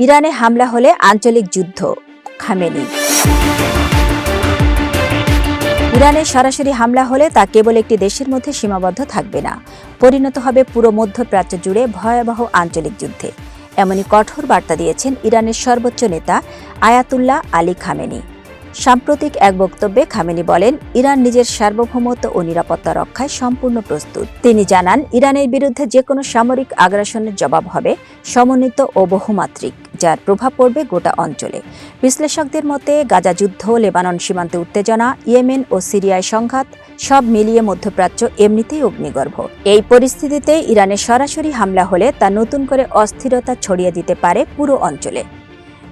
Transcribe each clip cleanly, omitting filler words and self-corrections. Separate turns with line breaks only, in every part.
ইরানে হামলা হলে আঞ্চলিক যুদ্ধ, খামেনি। ইরানে সরাসরি হামলা হলে তা কেবল একটি দেশের মধ্যে সীমাবদ্ধ থাকবে না, পরিণত হবে পুরো মধ্যপ্রাচ্য জুড়ে ভয়াবহ আঞ্চলিক যুদ্ধে। এমনই কঠোর বার্তা দিয়েছেন ইরানের সর্বোচ্চ নেতা আয়াতুল্লাহ আলী খামেনি। সাম্প্রতিক এক বক্তব্যে খামেনি বলেন, ইরান নিজের সার্বভৌমত্ব ও নিরাপত্তা রক্ষায় সম্পূর্ণ প্রস্তুত। তিনি জানান, ইরানের বিরুদ্ধে যে কোনো সামরিক আগ্রাসনের জবাব হবে সমন্বিত ও বহুমাত্রিক, যার প্রভাব পড়বে গোটা অঞ্চলে। বিশ্লেষকদের মতে গাজা যুদ্ধ, লেবানন সীমান্তে উত্তেজনা, ইয়েমেন ও সিরিয়ায় সংঘাত সব মিলিয়ে মধ্যপ্রাচ্য এমনিতেই অগ্নিগর্ভ। এই পরিস্থিতিতে ইরানের সরাসরি হামলা হলে তা নতুন করে অস্থিরতা ছড়িয়ে দিতে পারে পুরো অঞ্চলে।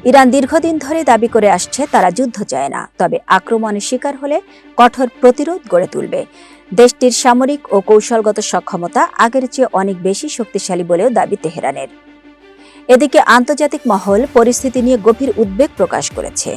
ইরান দীর্ঘদিন ধরে দাবি করে আসছে তারা যুদ্ধ চায় না, তবে আক্রমণের শিকার হলে কঠোর প্রতিরোধ গড়ে তুলবে। দেশটির সামরিক ও কৌশলগত সক্ষমতা আগের চেয়ে অনেক বেশি শক্তিশালী বলেও দাবি তেহরানের। এদিকে আন্তর্জাতিক মহল পরিস্থিতি নিয়ে গভীর উদ্বেগ প্রকাশ করেছে।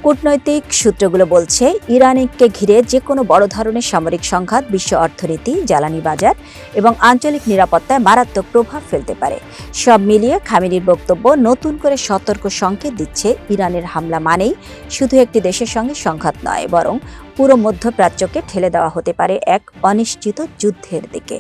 কূটনৈতিক সূত্রগুলো বলছে, ইরানকে ঘিরে যে কোনো বড় ধরনের সামরিক সংঘাত বিশ্ব অর্থনীতি, জ্বালানি বাজার এবং আঞ্চলিক নিরাপত্তায় মারাত্মক প্রভাব ফেলতে পারে। সব মিলিয়ে খামেনির বক্তব্য নতুন করে সতর্ক সংকেত দিচ্ছে, ইরানের হামলা মানেই শুধু একটি দেশের সঙ্গে সংঘাত নয়, বরং পুরো মধ্যপ্রাচ্যকে ঠেলে দেওয়া হতে পারে এক অনিশ্চিত যুদ্ধের দিকে।